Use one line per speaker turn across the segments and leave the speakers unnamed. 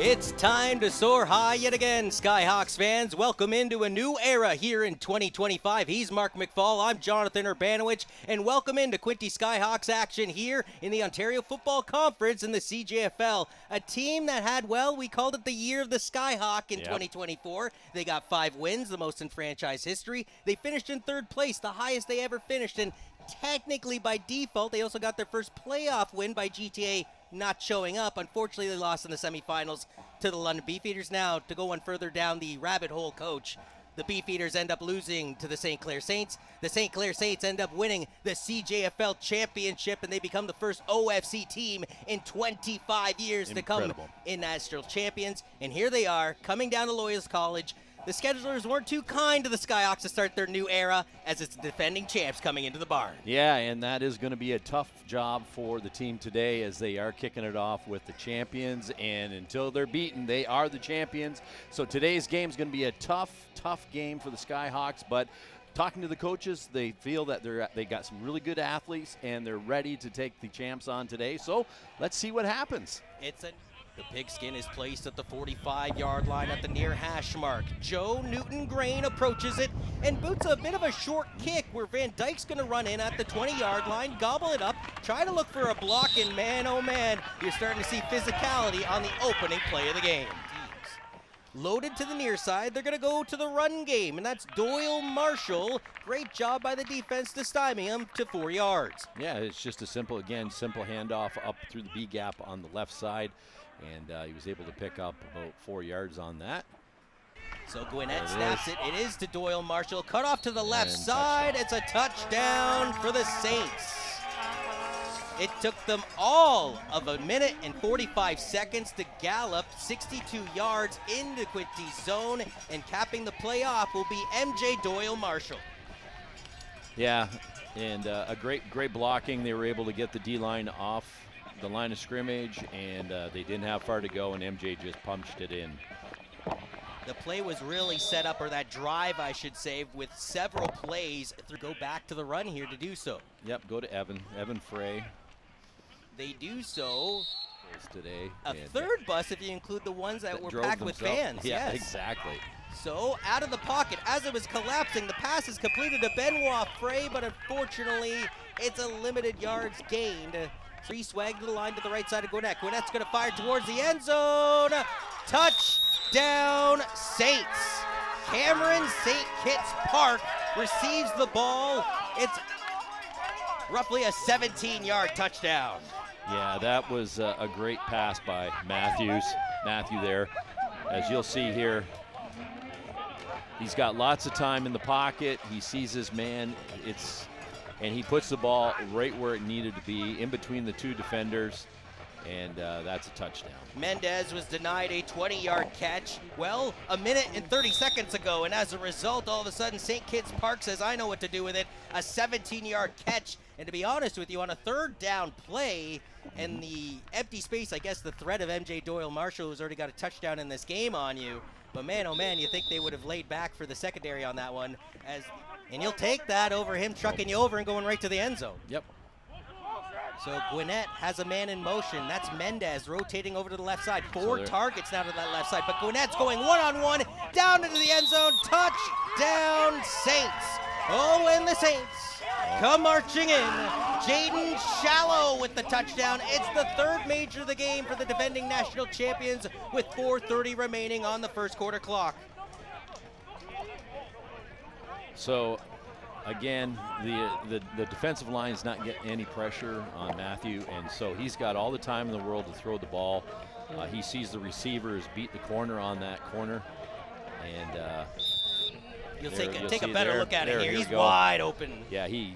It's time to soar high yet again, Skyhawks fans. Welcome into a new era here in 2025. He's Mark McFall, I'm Jonathan Urbanowicz, and welcome into Quinte Skyhawks action here in the Ontario Football Conference in the CJFL. A team that had, well, we called it the year of the Skyhawk in 2024. They got 5 wins, the most in franchise history. They finished in 3rd place, the highest they ever finished, and technically by default, they also got their first playoff win by GTA not showing up. Unfortunately, they lost in the semifinals to the London Beefeaters. Now, to go one further down the rabbit hole, coach, the Beefeaters end up losing to the St.Clair Saints. The St.Clair Saints end up winning the CJFL championship, and they become the first OFC team in 25 years to come in national champions. And here they are, coming down to Loyalist College. The schedulers weren't too kind to the Skyhawks to start their new era as it's defending champs coming into the barn.
Yeah, and that is going to be a tough job for the team today as they are kicking it off with the champions, and until they're beaten, they are the champions. So today's game is going to be a tough game for the Skyhawks, but talking to the coaches, they feel that they got some really good athletes, and they're ready to take the champs on today. So let's see what happens.
The pigskin is placed at the 45-yard line at the near hash mark. Joe Newton-Grain approaches it and boots a bit of a short kick where Van Dyke's going to run in at the 20-yard line, gobble it up, try to look for a block, and man, oh man, you're starting to see physicality on the opening play of the game. Loaded to the near side, they're going to go to the run game, and that's Doyle Marshall. Great job by the defense to stymie him to 4 yards.
Yeah, it's just a simple handoff up through the B gap on the left side, and he was able to pick up about 4 yards on that.
So Gwinnett snaps it. It is to Doyle Marshall. Cut off to the left side. It's a touchdown for the Saints. It took them all of 1 minute and 45 seconds to gallop 62 yards into Quinte's zone, and capping the play off will be MJ Doyle Marshall.
Yeah, and a great blocking. They were able to get the D-line off the line of scrimmage, and they didn't have far to go, and MJ just punched it in.
The play was really set up, or that drive, I should say, with several plays. Go back to the run here to do so.
Yep, go to Evan Frey.
They do so.
Today.
A third bus if you include the ones that were packed with fans.
Yeah,
yes.
Exactly.
So out of the pocket, as it was collapsing, the pass is completed to Benoit Frey, but unfortunately, it's a limited yards gained. Free swag to the line to the right side of Gwinnett. Gwinnett's going to fire towards the end zone. Touchdown, Saints. Cameron St. Kitts Park receives the ball. It's roughly a 17-yard touchdown.
Yeah, that was a great pass by Matthew there. As you'll see here, he's got lots of time in the pocket. He sees his man. And he puts the ball right where it needed to be, in between the 2 defenders, and that's a touchdown.
Mendez was denied a 20-yard catch, well, 1 minute and 30 seconds ago, and as a result, all of a sudden, St. Kitts Park says, I know what to do with it, a 17-yard catch. And to be honest with you, on a 3rd down play and the empty space, I guess the threat of MJ Doyle Marshall, who's already got a touchdown in this game on you, but man, oh man, you think they would have laid back for the secondary on that one, and you'll take that over him trucking you over and going right to the end zone.
Yep.
So Gwinnett has a man in motion. That's Mendez rotating over to the left side. 4 targets now to that left side, but Gwinnett's going one-on-one down into the end zone. Touchdown, Saints. Oh, and the Saints come marching in. Jaden Shallow with the touchdown. It's the 3rd major of the game for the defending national champions with 4:30 remaining on the first quarter clock.
So, again, the defensive line is not getting any pressure on Matthew, and so he's got all the time in the world to throw the ball. He sees the receivers beat the corner on that corner, and
you'll take a better look at it here. He's wide open.
Yeah, he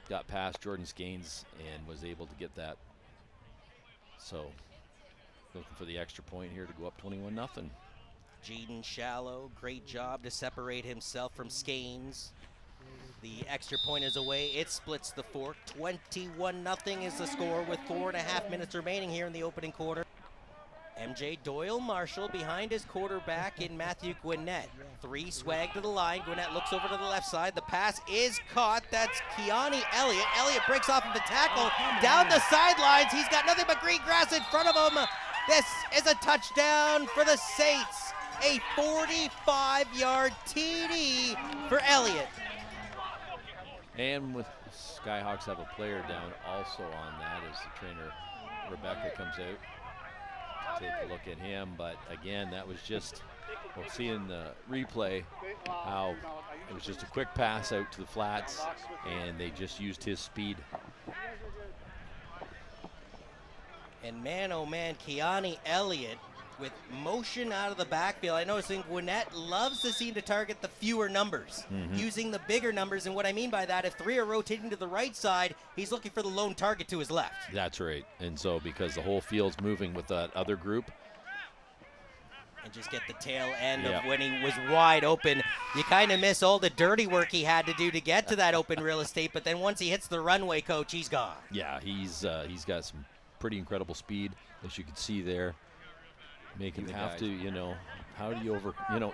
got past Jordan Skanes and was able to get that. So, looking for the extra point here to go up 21-0.
Jaden Shallow, great job to separate himself from Skanes. The extra point is away. It splits the fork. 21-0 is the score with 4.5 minutes remaining here in the opening quarter. MJ Doyle Marshall behind his quarterback in Matthew Gwinnett. 3 swag to the line. Gwinnett looks over to the left side. The pass is caught. That's Keani Elliott. Elliott breaks off of the tackle down the sidelines. He's got nothing but green grass in front of him. This is a touchdown for the Saints. A 45-yard TD for Elliott.
And with Skyhawks have a player down also on that as the trainer Rebecca comes out to take a look at him. But again, that was just, we'll see in the replay how it was just a quick pass out to the flats and they just used his speed.
And man, oh man, Keani Elliott with motion out of the backfield. I know Gwinnett loves to seem to target the fewer numbers, using the bigger numbers. And what I mean by that, if three are rotating to the right side, he's looking for the lone target to his left.
That's right. And so because the whole field's moving with that other group.
And just get the tail end of when he was wide open. You kind of miss all the dirty work he had to do to get to that open real estate. But then once he hits the runway, coach, he's gone.
Yeah, he's got some pretty incredible speed, as you can see there. Make him have to, how do you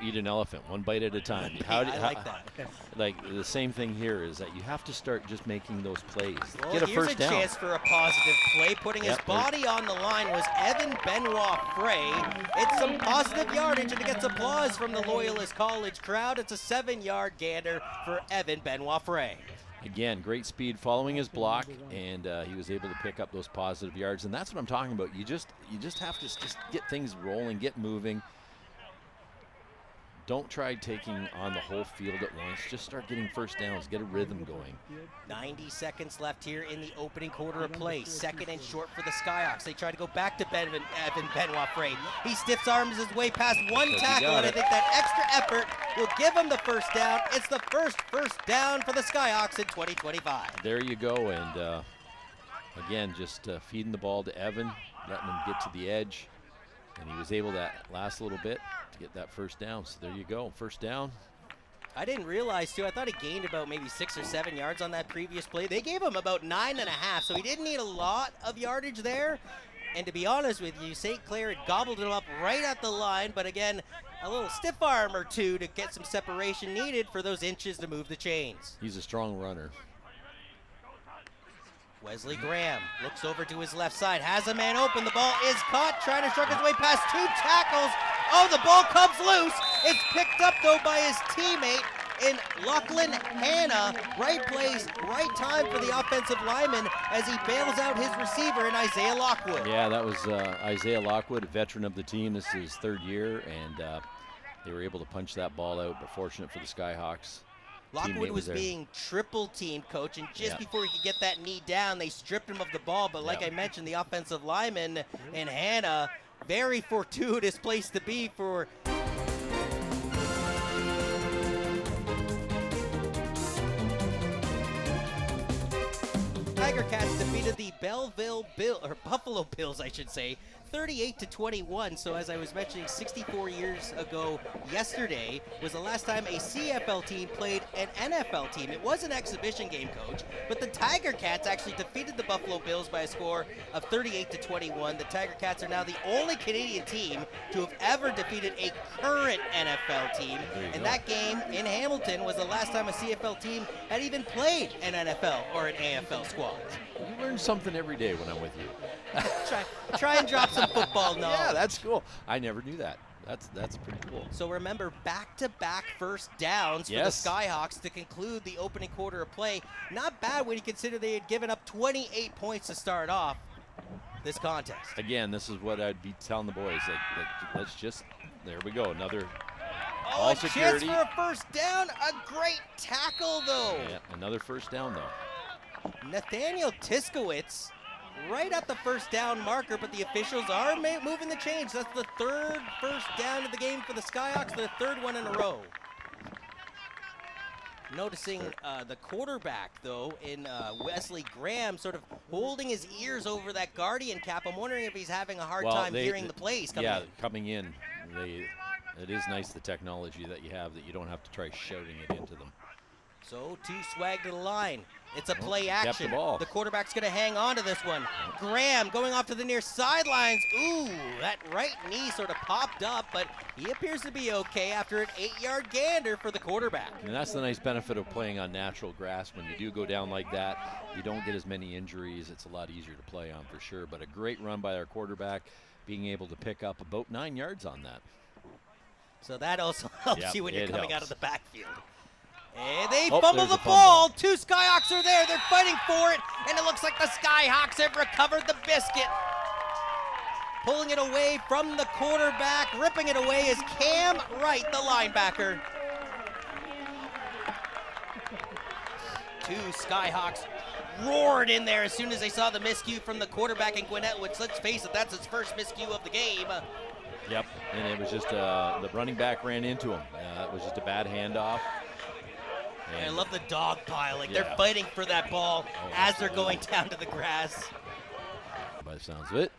eat an elephant one bite at a time?
I like that.
Like the same thing here is that you have to start just making those plays.
Well,
get a first down.
Here's a chance for a positive play. Putting his body on the line was Evan Benoit Frey. It's some positive yardage, and it gets applause from the Loyalist College crowd. It's a 7-yard gander for Evan Benoit Frey.
Again, great speed following his block, and he was able to pick up those positive yards. And that's what I'm talking about. You just have to just get things rolling, get moving. Don't try taking on the whole field at once. Just start getting first downs, get a rhythm going.
90 seconds left here in the opening quarter of play. Second and short for the Skyhawks. They try to go back to Evan Benoit Frey. He stiffs arms his way past one tackle, and I think that extra effort will give him the first down. It's the first down for the Skyhawks in 2025.
There you go, and again, just feeding the ball to Evan, letting him get to the edge, and he was able that last little bit to get that first down. So there you go, first down.
I didn't realize, too, I thought he gained about maybe 6 or 7 yards on that previous play. They gave him about 9.5, so he didn't need a lot of yardage there. And to be honest with you, St. Clair had gobbled him up right at the line, but again, a little stiff arm or two to get some separation needed for those inches to move the chains.
He's a strong runner.
Wesley Graham looks over to his left side, has a man open, the ball is caught, trying to shrug his way past 2 tackles. Oh, the ball comes loose. It's picked up, though, by his teammate in Lachlan Hanna. Right place, right time for the offensive lineman as he bails out his receiver in Isaiah Lockwood.
Yeah, that was Isaiah Lockwood, a veteran of the team. This is his 3rd year, and they were able to punch that ball out, but fortunate for the Skyhawks.
Lockwood was being triple teamed, coach, and just before he could get that knee down, they stripped him of the ball. But like I mentioned, the offensive lineman and Hanna, very fortuitous place to be for Tiger Cats defeated the Buffalo Bills, I should say, 38-21. So as I was mentioning, 64 years ago yesterday was the last time a CFL team played an NFL team. It was an exhibition game, coach, but the Tiger Cats actually defeated the Buffalo Bills by a score of 38-21. The Tiger Cats are now the only Canadian team to have ever defeated a current NFL team, and that game in Hamilton was the last time a CFL team had even played an NFL or an AFL squad.
You learn something every day when I'm with you.
try and drop some football knowledge.
Yeah, that's cool. I never knew that. That's pretty cool.
So remember, back-to-back first downs for the Skyhawks to conclude the opening quarter of play. Not bad when you consider they had given up 28 points to start off this contest.
Again, this is what I'd be telling the boys. Let's just, there we go, another
all security. Chance for a first down. A great tackle, though.
Yeah, another first down, though.
Nathaniel Tiskowitz right at the first down marker, but the officials are moving the chains. That's the 3rd first down of the game for the Skyhawks, the 3rd one in a row. Noticing the quarterback, though, in Wesley Graham, sort of holding his ears over that Guardian cap. I'm wondering if he's having a hard time hearing the plays coming in.
Coming in. It is nice, the technology that you have, that you don't have to try shouting it into them.
So 2 swag to the line. It's a play action.
The
quarterback's going to hang on to this one. Graham going off to the near sidelines. Ooh, that right knee sort of popped up, but he appears to be okay after an 8-yard gander for the quarterback.
And that's the nice benefit of playing on natural grass. When you do go down like that, you don't get as many injuries. It's a lot easier to play on for sure. But a great run by our quarterback. being able to pick up about 9 yards on that.
So that also helps
Yep,
you when you're
it
coming out
helps.
of the backfield. And they
Oh,
fumble
there's
the
a fumble.
ball. 2 Skyhawks are there. They're fighting for it. And it looks like the Skyhawks have recovered the biscuit. Pulling it away from the quarterback. Ripping it away is Cam Wright, the linebacker. 2 Skyhawks roared in there as soon as they saw the miscue from the quarterback in Gwinnett, which, let's face it, that's his first miscue of the game.
Yep, and it was just the running back ran into him. It was just a bad handoff.
And I love the dog pile. Like,
Yeah.
they're fighting for that ball as they're
absolutely.
going down to the grass.
By the sounds of it.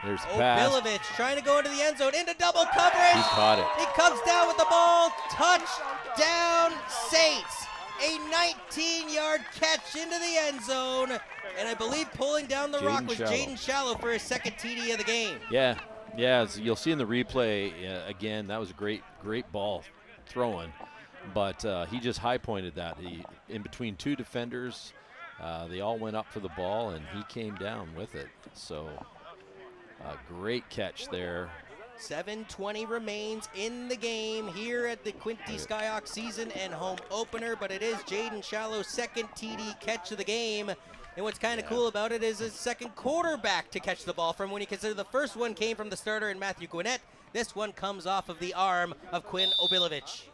There's the pass.
Obilovich trying to go into the end zone, into double coverage.
He caught it.
He comes down with the ball. Touchdown, Saints. A 19-yard catch into the end zone. And I believe pulling down the rock was Jaden Shallow for his second TD of the game.
Yeah, as you'll see in the replay, again, that was a great ball throwing. But he just high-pointed that. He, in between 2 defenders, they all went up for the ball, and he came down with it. So a great catch there.
7:20 remains in the game here at the Quinte Skyhawks season and home opener, but it is Jaden Shallow's second TD catch of the game. And what's kind of cool about it is his second quarterback to catch the ball from, when you consider the first one came from the starter in Matthew Gwinnett. This one comes off of the arm of Quinn Obilovich.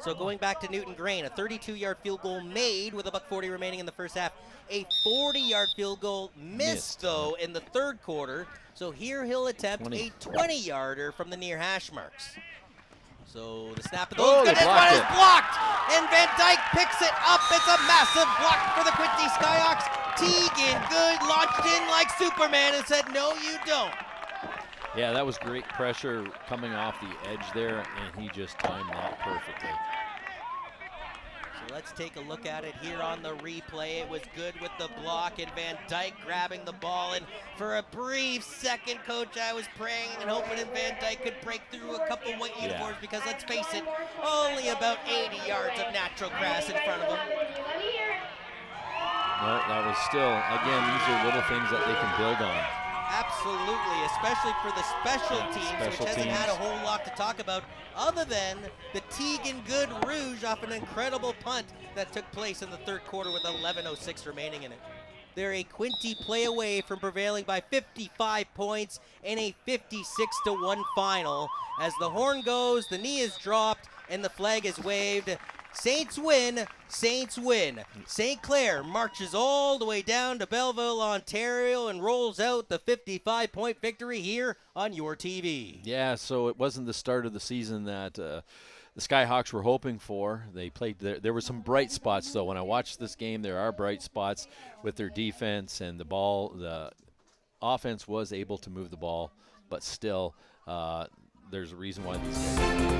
So going back to Newton Grain, a 32-yard field goal made with $1:40 remaining in the first half. A 40-yard field goal missed, though, in the third quarter. So here he'll attempt a 20-yarder from the near hash marks. So the snap of the
Oh,
good
they
run
blocked
is
it.
blocked, and Van Dyke picks it up. It's a massive block for the Quinte Skyhawks. Teagan Good launched in like Superman and said, "No, you don't."
Yeah, that was great pressure coming off the edge there, and he just timed that perfectly.
So let's take a look at it here on the replay. It was good with the block and Van Dyke grabbing the ball. And for a brief second, Coach, I was praying and hoping that Van Dyke could break through a couple white uniforms because, let's face it, only about 80 yards of natural grass in front of him.
No, that was still, again, these are little things that they can build on.
Absolutely, especially for the special teams, which
special
hasn't had a
teams.
whole lot to talk about other than the Teagan Good Rouge off an incredible punt that took place in the third quarter with 11:06 remaining in it. They're a Quinte play away from prevailing by 55 points in a 56-1 final. As the horn goes, the knee is dropped, and the flag is waved. Saints win, Saints win. St. Clair marches all the way down to Belleville, Ontario, and rolls out the 55-point victory here on your TV.
Yeah, so it wasn't the start of the season that the Skyhawks were hoping for. They played there were some bright spots, though. When I watched this game, there are bright spots with their defense and the ball. The offense was able to move the ball, but still, there's a reason why these guys